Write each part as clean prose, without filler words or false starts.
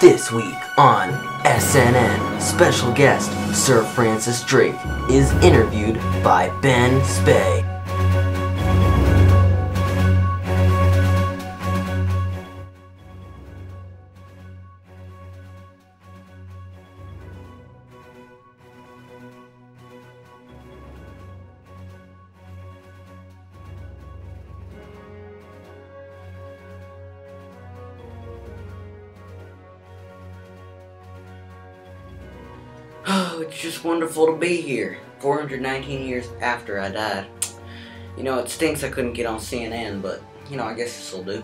This week on SNN, special guest Sir Francis Drake is interviewed by Ben Spey. Oh, it's just wonderful to be here. 419 years after I died. You know, it stinks I couldn't get on CNN, but, I guess this'll do.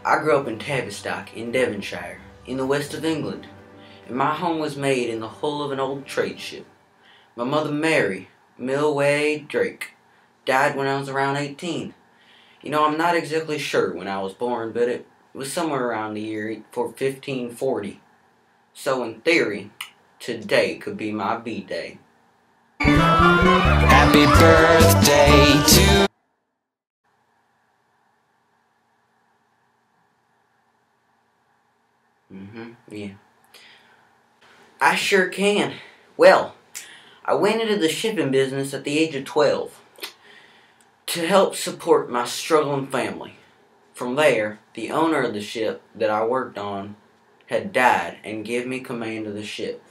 I grew up in Tavistock in Devonshire, in the west of England, and my home was made in the hull of an old trade ship. My mother Mary Millway Drake died when I was around 18. I'm not exactly sure when I was born, but it was somewhere around the year 1540. So in theory, today could be my B-day. Happy birthday to... Yeah. I sure can. Well, I went into the shipping business at the age of 12. To help support my struggling family. From there, the owner of the ship that I worked on had died and gave me command of the ship.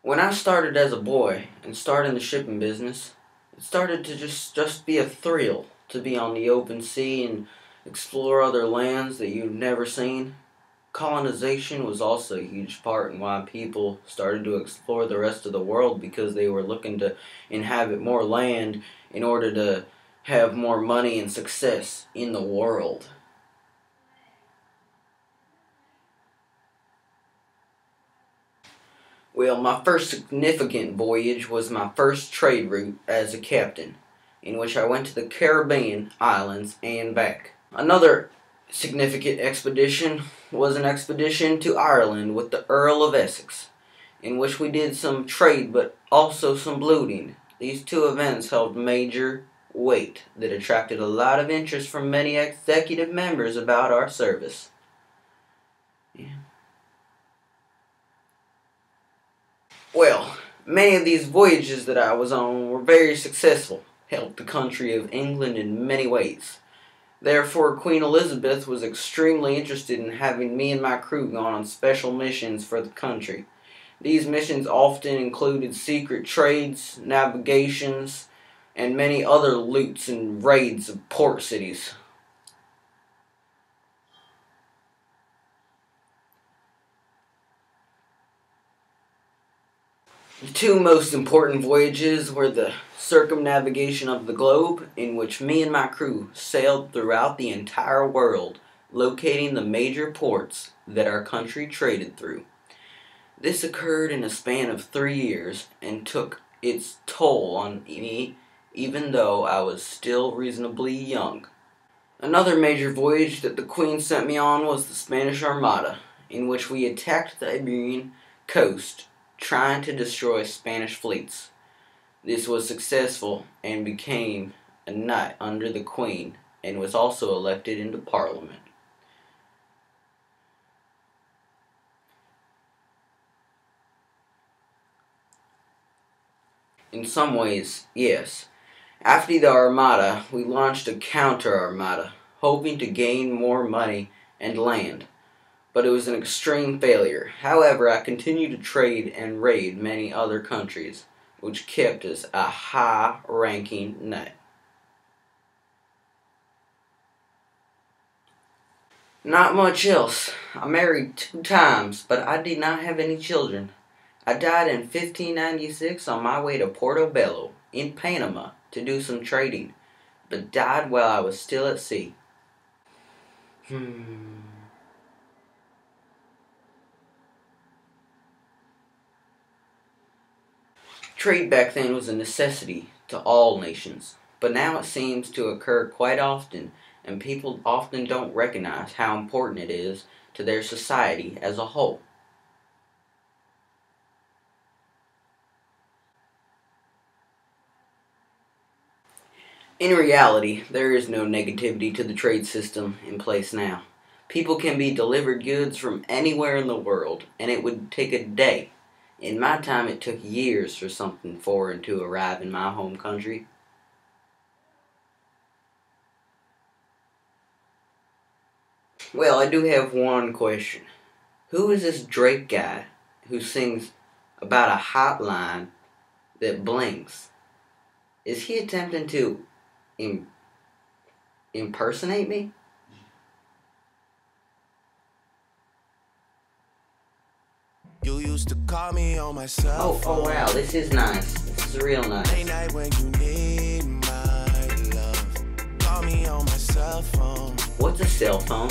When I started as a boy and started in the shipping business, it started to just be a thrill to be on the open sea and explore other lands that you've never seen. Colonization was also a huge part in why people started to explore the rest of the world, because they were looking to inhabit more land in order to have more money and success in the world. Well, my first significant voyage was my first trade route as a captain, in which I went to the Caribbean islands and back. Another significant expedition was an expedition to Ireland with the Earl of Essex, in which we did some trade but also some looting. These two events held major weight that attracted a lot of interest from many executive members about our service. Well, many of these voyages that I was on were very successful, helped the country of England in many ways. Therefore, Queen Elizabeth was extremely interested in having me and my crew gone on special missions for the country. These missions often included secret trades, navigations, and many other loots and raids of port cities. The two most important voyages were the circumnavigation of the globe, in which me and my crew sailed throughout the entire world, locating the major ports that our country traded through. This occurred in a span of 3 years and took its toll on me, even though I was still reasonably young. Another major voyage that the Queen sent me on was the Spanish Armada, in which we attacked the Iberian coast, trying to destroy Spanish fleets. This was successful and became a knight under the Queen, and was also elected into Parliament. In some ways, yes. After the Armada, we launched a counter-armada, hoping to gain more money and land. But it was an extreme failure. However, I continued to trade and raid many other countries, which kept us a high-ranking knight. Not much else. I married 2 times, but I did not have any children. I died in 1596 on my way to Portobello, in Panama, to do some trading, but died while I was still at sea. Trade back then was a necessity to all nations, but now it seems to occur quite often and people often don't recognize how important it is to their society as a whole. In reality, there is no negativity to the trade system in place now. People can be delivered goods from anywhere in the world, and it would take a day. In my time, it took years for something foreign to arrive in my home country. Well, I do have one question. Who is this Drake guy who sings about a hotline that blinks? Is he attempting to impersonate me? You used to call me on my cell phone. Oh wow, this is nice. This is real nice. Late night when you need my love. Call me on my cell phone. What's a cell phone?